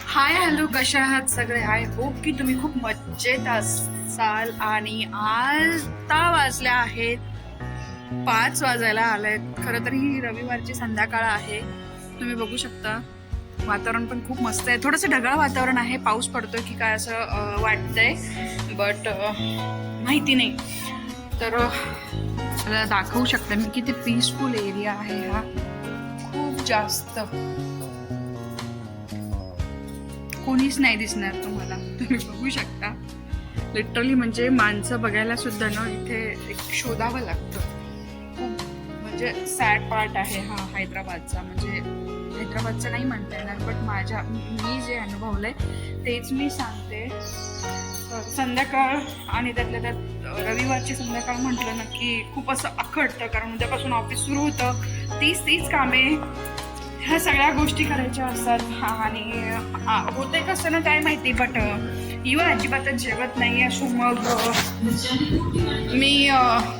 Hi hello, कशा आहात सगळे? आय होप की तुम्ही खूप मजेत असाल. आणि आता वाजल्या आहेत 5 वाजायला आलेत. खरं तर ही रविवारची संध्याकाळ आहे. तुम्ही बघू शकता वातावरण पण खूप मस्त आहे. थोडंसं ढगाळ वातावरण आहे, पाऊस पडतोय की काय असं वाटतंय, बट माहिती नाही. तर मला दाखवू शकता मी किती पीसफुल एरिया आहे हा. खूप जास्त कोणीच नाही दिसणार तुम्हाला. तुम्ही बघू शकता लिटरली, म्हणजे माणसं बघायला सुद्धा ना इथे एक शोधावं लागतं. खूप म्हणजे सॅड पार्ट आहे हा हैदराबादचा. म्हणजे हैदराबादचा नाही म्हणता येणार, बट मी जे अनुभवलंय तेच मी सांगते. संध्याकाळ आणि त्यातल्या त्यात रविवारची संध्याकाळ म्हटलं ना की खूप असं अखडतं, कारण उद्यापासून ऑफिस सुरू होतं. तीच कामे, ह्या सगळ्या गोष्टी करायच्या असतात. आणि होते कसं ना काय माहिती, बट युवा अजिबातच जेवत नाही. असो मग मी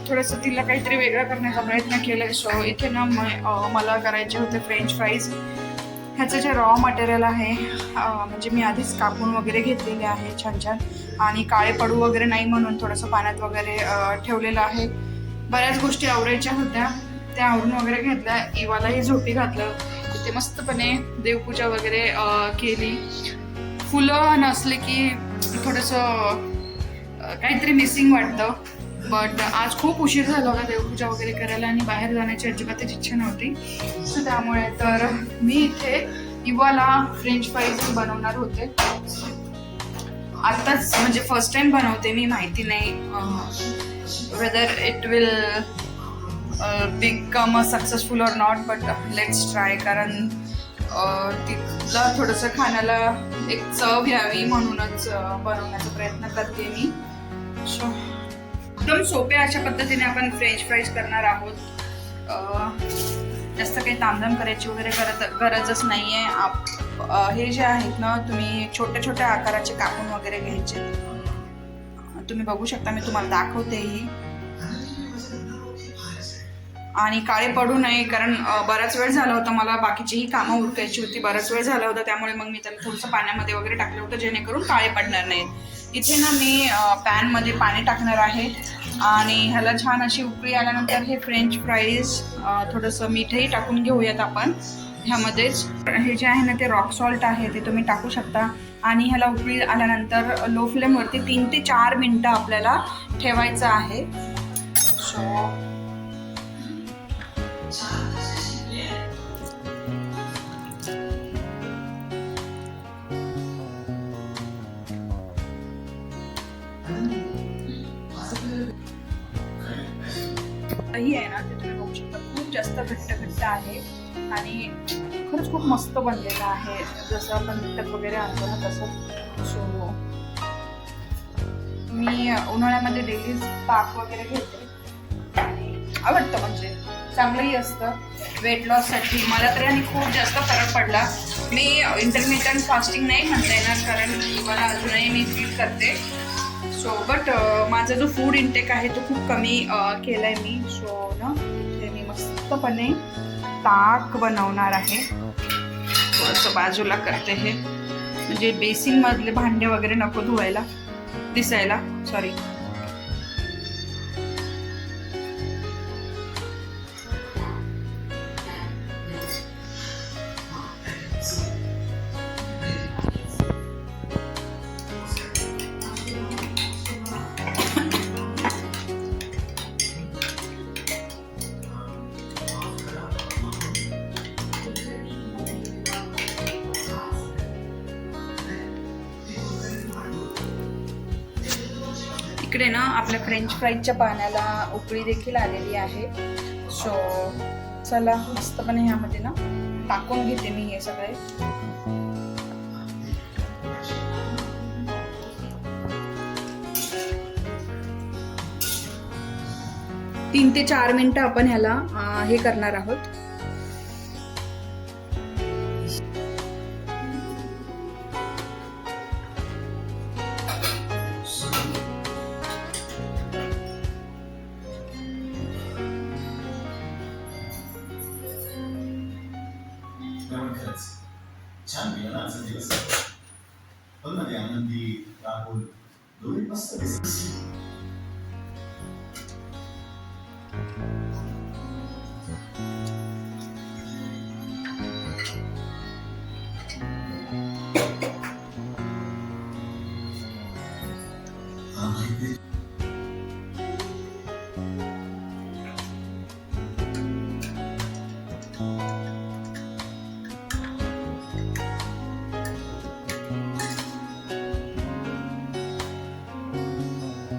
थोडंसं तिला काहीतरी वेगळं करण्याचा प्रयत्न केला. सो इथे ना मला करायचे होते फ्रेंच फ्राईज. ह्याचं जे रॉ मटेरियल आहे म्हणजे मी आधीच कापून वगैरे घेतलेले आहे छान छान, आणि काळे पडू वगैरे नाही म्हणून थोडंसं पाण्यात वगैरे ठेवलेलं आहे. बऱ्याच गोष्टी आवरायच्या होत्या, त्या आवरून वगैरे घेतल्या. इवालाही झोपी घातलं. इथे मस्तपणे देवपूजा वगैरे केली. फुलं नसले की थोडंसं काहीतरी मिसिंग वाटतं. बट आज खूप उशीर झाला होता देवपूजा वगैरे करायला, आणि बाहेर जाण्याची अजिबातच इच्छा नव्हती. सो त्यामुळे तर मी इथे इवाला फ्रेंच फ्राईज बनवणार होते. आताच म्हणजे फर्स्ट टाइम बनवते मी, माहिती नाही whether it will become a successful or not, but let's try. कारण तिला थोडंसं खाण्याला एक चव यावी म्हणूनच बनवण्याचा प्रयत्न करते मी. सो एकदम सोप्या अशा पद्धतीने आपण फ्रेंच फ्राईज करणार आहोत. जास्त काही तामझाम करायची वगैरे गरजच नाहीये. हे जे आहेत ना, तुम्ही छोट्या छोट्या आकाराचे कापून वगैरे घ्यायचे. तुम्ही बघू शकता, मी तुम्हाला दाखवतेही. आणि काळे पडू नये, कारण बराच वेळ झाला होता, मला बाकीचीही कामं उरकायची होती. बराच वेळ झाला होता, त्यामुळे मग मी त्याला थोडंसं पाण्यामध्ये वगैरे टाकलं होतं, जेणेकरून काळे पडणार नाहीत. इथे ना मी पॅनमध्ये पाणी टाकणार आहे, आणि ह्याला छान अशी उकळी आल्यानंतर हे फ्रेंच फ्राईज थोडंसं मीठही टाकून घेऊयात आपण ह्यामध्येच. हे जे आहे ना, ते रॉक सॉल्ट आहे, ते तुम्ही टाकू शकता. आणि ह्याला उकळी आल्यानंतर लो फ्लेमवरती 3 ते 4 मिनटं आपल्याला ठेवायचं आहे. सो ही आहे ना, ते तुम्ही बघू शकता खूप जास्त घट्ट आहे, आणि खरंच खूप मस्त बनलेलं आहे, जसं आपण विकत वगैरे आणतो ना तसं. सो मी उन्हाळ्यामध्ये डेली ताक वगैरे घेते, आणि आवडतं, म्हणजे चांगलंही असतं वेट लॉससाठी. मला तरी आणि खूप जास्त फरक पडला. मी इंटरमिटंट फास्टिंग नाही म्हणता येणार, कारण मला अजूनही मी फील करते. सो बट माझा जो फूड इंटेक आहे तो खूप कमी केलाय मी. सो ना इथे मी मस्तपणे ताक बनवणार आहे. थोडंसं बाजूला करते हे, म्हणजे बेसिन मधले भांडे वगैरे नको धुवायला दिसायला. सॉरी. इकडे ना आपल्या फ्रेंच फ्राईजच्या पाण्याला उकळी देखील आलेली आहे. सो चला मस्तपणे ह्यामध्ये ना टाकून घेते मी हे सगळे. तीन ते 4 मिनिटं आपण ह्याला हे करणार आहोत. खरंच छान गेलं ना आजचा दिवस. बघ ना ते आनंदी राहुल दोन्ही मस्त दिसत.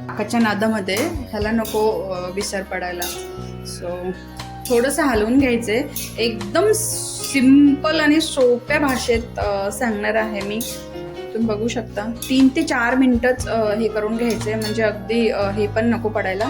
काकाच्या नादामध्ये ह्याला नको विसर पडायला. सो थोडंसं हलवून घ्यायचे. एकदम सिंपल आणि सोप्या भाषेत सांगणार आहे मी. तुम्ही बघू शकता 3 ते 4 मिनिटच हे करून घ्यायचे, म्हणजे अगदी हे पण नको पडायला.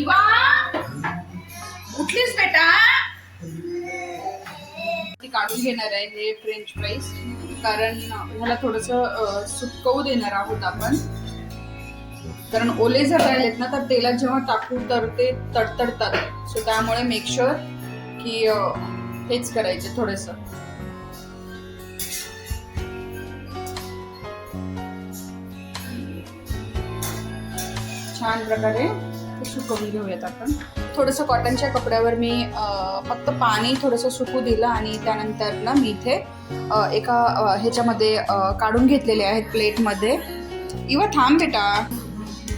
इवा उठलीस बेटा? ती काढून घेणार आहे हे फ्रेंच फ्राईज, कारण ह्याला थोडंसं सुकवू देणार आहोत आपण. कारण ओले जर राहिलेत ना तर तेलात जेव्हा टाकू तर ते तडतडतात. सो त्यामुळे मेक शुअर की हेच करायचे थोडंसं. छान प्रकारे सुकवून घेऊयात आपण. थोडंसं कॉटनच्या कपड्यावर मी फक्त पाणी थोडंसं सुकू दिलं आणि त्यानंतर ना मी इथे एका ह्याच्यामध्ये काढून घेतलेले आहेत प्लेटमध्ये. इवा थांब बेटा.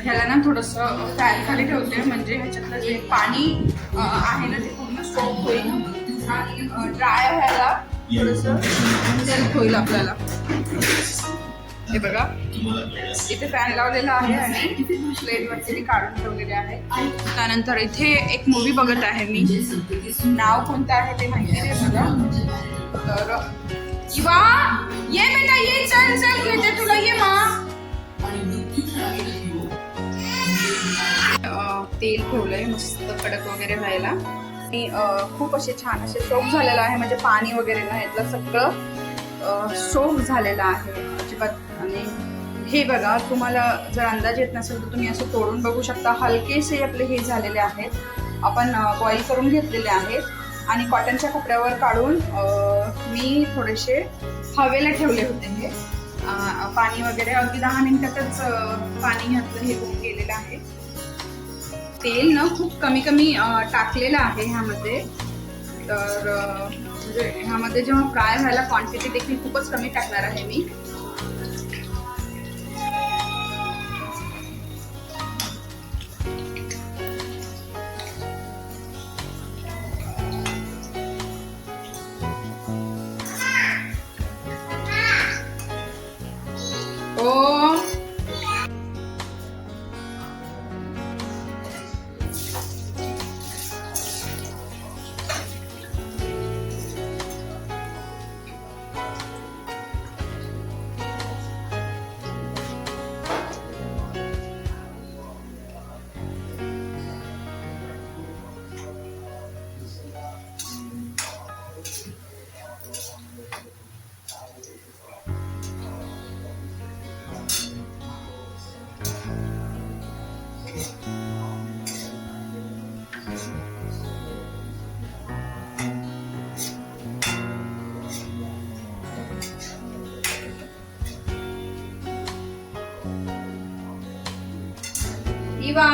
ह्याला ना थोडंसं फॅन खाली ठेवते, म्हणजे ह्याच्यातलं जे पाणी आहे ना ते पूर्ण सोक होईल आणि ड्राय व्हायला थोडंसं हेल्प होईल आपल्याला. हे बघा इथे फॅन लावलेला आहे आणि प्लेटवरती मी काढून ठेवलेले आहे. त्यानंतर इथे एक मूवी बघत आहे मी. नाव कोणतं आहे ते माहिती नाही मला. तर इवा ये बेटा ये, चल चल घेते तुला, ये मा. तेल ठेवलंय मस्त कडक वगैरे व्हायला आणि खूप असे छान असे सोक झालेलं आहे, म्हणजे पाणी वगैरे ना यातलं सगळं सोक झालेलं आहे अजिबात. आणि हे बघा, तुम्हाला जर अंदाज येत नसेल तर तुम्ही असं तोडून बघू शकता. हलकेसे आपले हे झालेले आहेत, आपण बॉईल करून घेतलेले आहेत आणि कॉटनच्या कपड्यावर काढून मी थोडेसे हवेला ठेवले होते. हे पाणी वगैरे अगदी 10 मिनिटातच पाणी घातलं हे होऊन गेलेलं आहे. तेल ना खूप कमी कमी टाकलेलं आहे ह्यामध्ये. तर म्हणजे ह्यामध्ये जेव्हा फ्राय व्हायला क्वांटिटी देखील खूपच कमी टाकणार आहे मी. इवा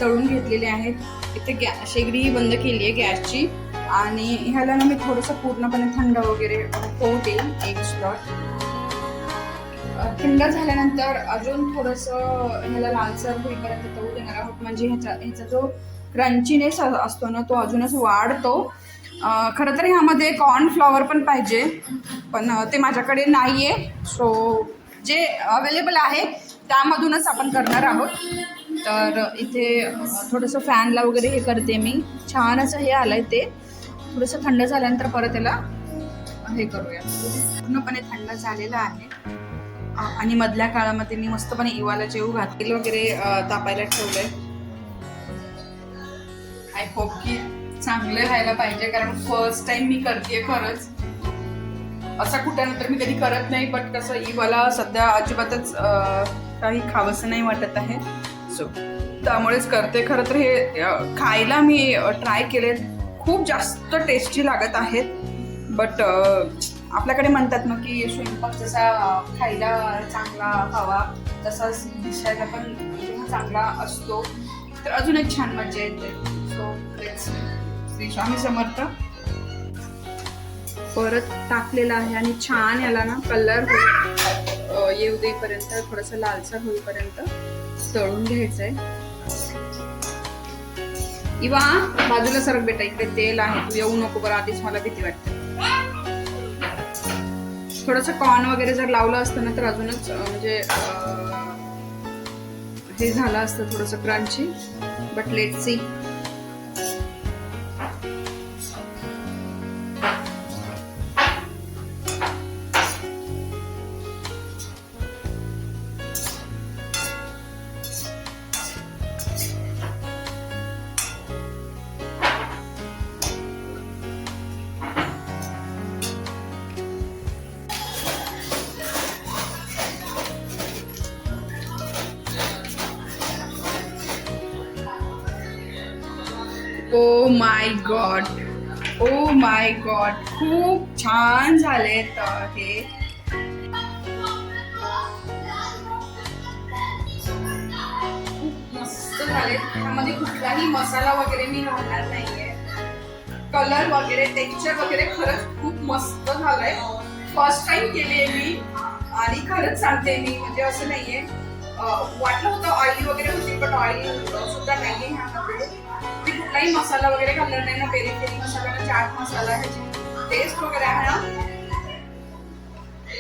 तळून घेतलेले आहेत। इथे शेगडी बंद केली आहे गॅसची आणि ह्याला ना मी थोडंसं पूर्णपणे थंड वगैरे होऊ देईल। एक स्लॉट थंड झाल्यानंतर अजून थोडंसं ह्याला लालसर होईपर्यंत तळू देणार आहोत, म्हणजे ह्याचा जो क्रंचीनेस असतो ना तो अजूनच वाढतो खरं तर ह्यामध्ये कॉर्नफ्लॉवर पण पाहिजे, पण ते माझ्याकडे नाही आहे. सो जे अवेलेबल आहे त्यामधूनच आपण करणार आहोत. तर इथे थोडंसं फॅनला वगैरे हे करते मी. छान असं हे आलं आहे, ते थोडंसं थंड झाल्यानंतर परत त्याला हे करूया. पूर्णपणे थंड झालेलं आहे आणि मधल्या काळामध्ये मी मस्तपणे इवाला जेवू घातलेलं वगैरे तापायला ठेवलंय. आय होप की चांगलं व्हायला पाहिजे, कारण फर्स्ट टाइम मी करते खरंच. असं कुठल्यानंतर मी कधी करत नाही, बट कसं इवाला सध्या अजिबातच काही खावंसं नाही वाटत आहे. सो त्यामुळेच करते. खरं तर हे खायला मी ट्राय केले, खूप जास्त टेस्टी लागत आहेत. बट आपल्याकडे म्हणतात ना की स्वयंपाक जसा खायला चांगला हवा तसाच दिसायला पण चांगला असतो, तर अजून एक छान मजा येते. सो श्री स्वामी समर्थ. परत टाकलेला आहे आणि छान याला ना कलर येऊ देईपर्यंत, थोडंसं लालसर होईपर्यंत तळून घ्यायचंय. इवा बाजूला सरक बेटा, इकडे तेल आहे, तू येऊ नको बरं, आधीच मला भीती वाटते. थोडंसं कॉर्न वगैरे जर लावलं असतं ना तर अजूनच म्हणजे हे झालं असतं थोडंसं crunchy. But let's see. Oh my God, oh my God, खूप छान झालेत हे. खूप मस्त झालेत. त्यामध्ये कुठलाही मसाला वगैरे मी घालणार नाहीये. कलर वगैरे, टेक्स्चर वगैरे खरंच खूप मस्त झालंय. फर्स्ट टाइम केले मी आणि खरंच सांगते मी, म्हणजे असं नाहीये. वाटलं होतं ऑइली वगैरे होती, पण ऑइल सुद्धा नाहीये ह्यामध्ये. मी कुठलाही मसाला वगैरे घालणार नाही ना, पेरी पेरी मसाला ना चाट मसाला. ह्याची टेस्ट वगैरे आहे ना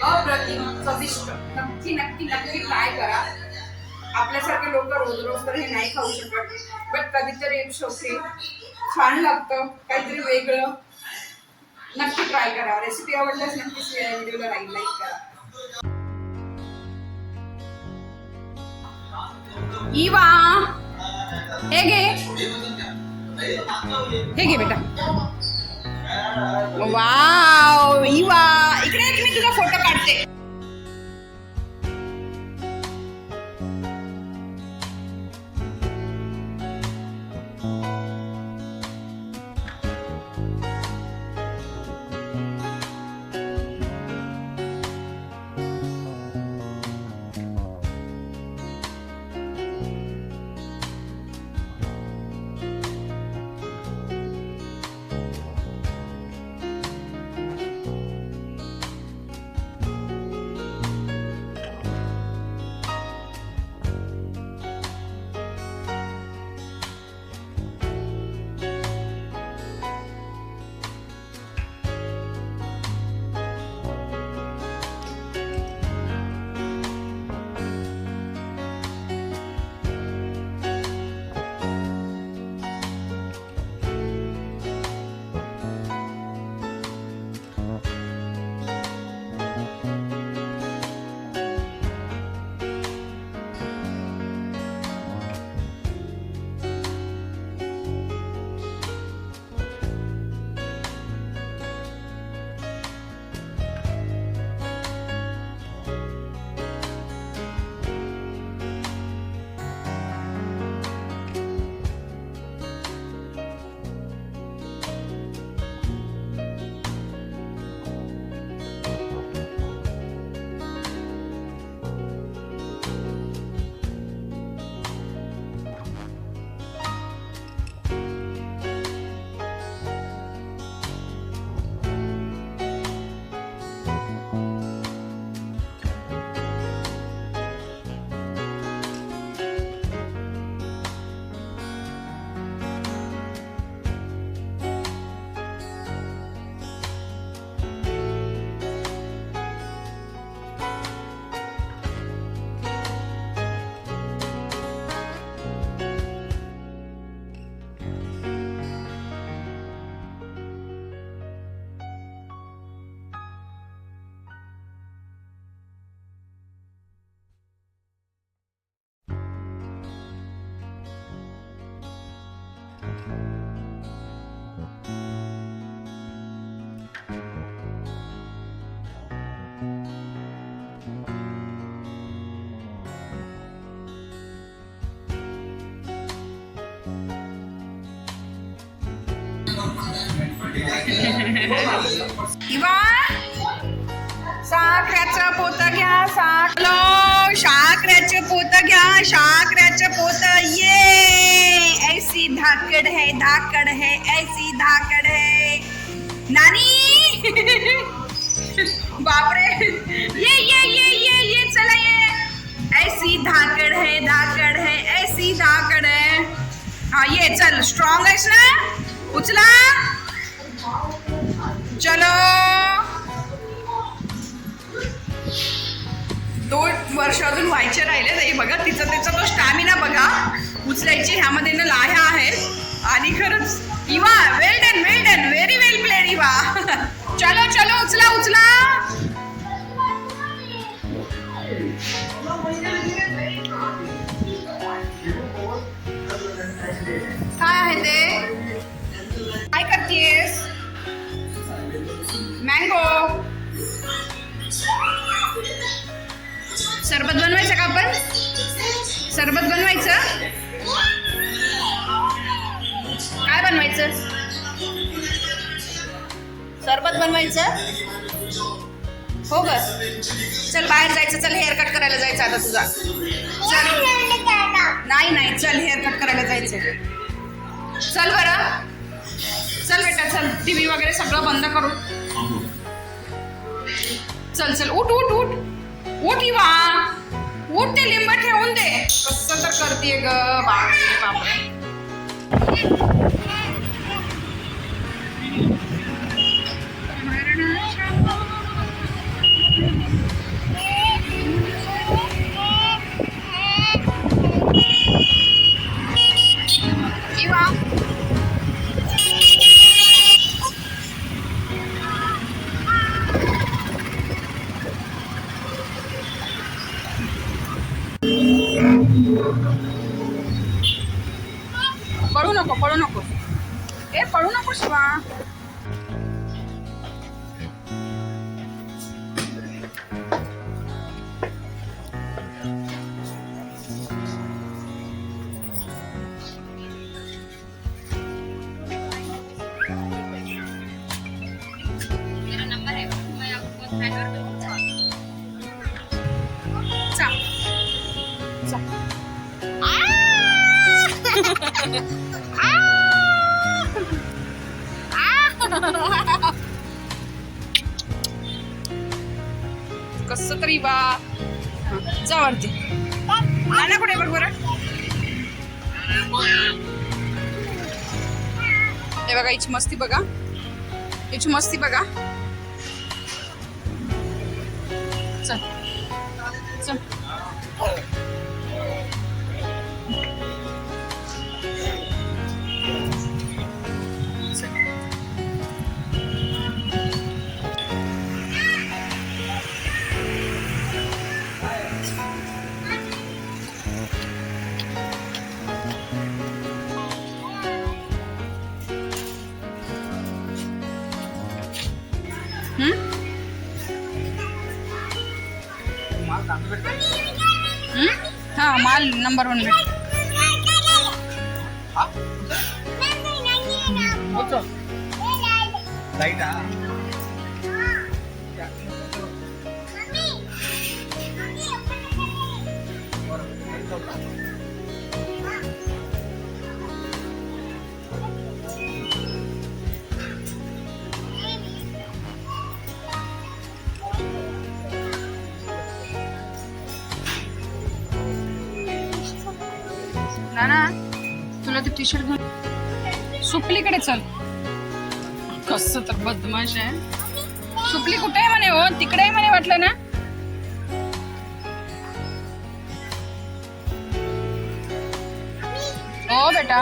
अप्रतिम, चविष्ट. नक्की नक्की नक्की ट्राय करा. आपल्यासारखे लोक रोज रोज तर हे नाही खाऊ शकत, बट कधीतरी इट्स ओके. छान लागतं, काहीतरी वेगळं. नक्की ट्राय करा. रेसिपी आवडल्यास नक्कीच व्हिडिओला लाईक करा. इवा हे घे, हे घे बेटा. वाव इवा, इकडे एक मी तुझा फोटो काढते. इवा साखरेचं पोत घ्या साखरेचं पोत घ्या साखरेचं पोत ये ऐसी धाकड़ है ऐसी धाकड़ है नानी बापरे ये चला ये ऐसी धाकड़ है ऐसी धाकड़ है हाँ ये चल स्ट्रॉंग आहेस ना उचला चलो 2 वर्ष अजून व्हायचे राहिले तरी बघा तिचा तो स्टॅमिना बघा उचलायचे ह्यामध्ये ना लाह्या आहेत आणि खरंच इवा वेल डन व्हेरी वेल प्लेड इवा चलो उचला काय आहे ते काय करतेस मँगो सरबत बनवायचं का आपण सरबत बनवायचं काय बनवायचं सरबत बनवायचं हो ग चल बाहेर जायचं चल हेअर कट करायला जायचं आता तुझा चल नाही चल हेअर कट करायला जायचं चल बरं चल बेटा चल टीव्ही वगैरे सगळं बंद करू चल उठ इवा उठ ते लिंब ठेवून दे कसं तर करते ग बापरे इवा पळू नको ए पळू नको शिवा कस तरी बा जा वरती नाना कुठे बघ बरं हे बघा हिची मस्ती बघा चल हाँ माल नंबर 1 नाना तुला ते टी शर्ट घाल सुपलीकडे चल कसं तर बदमाश आहे सुपली कुठे आहे म्हणे हो तिकडे आहे म्हणे वाटलं ना हो बेटा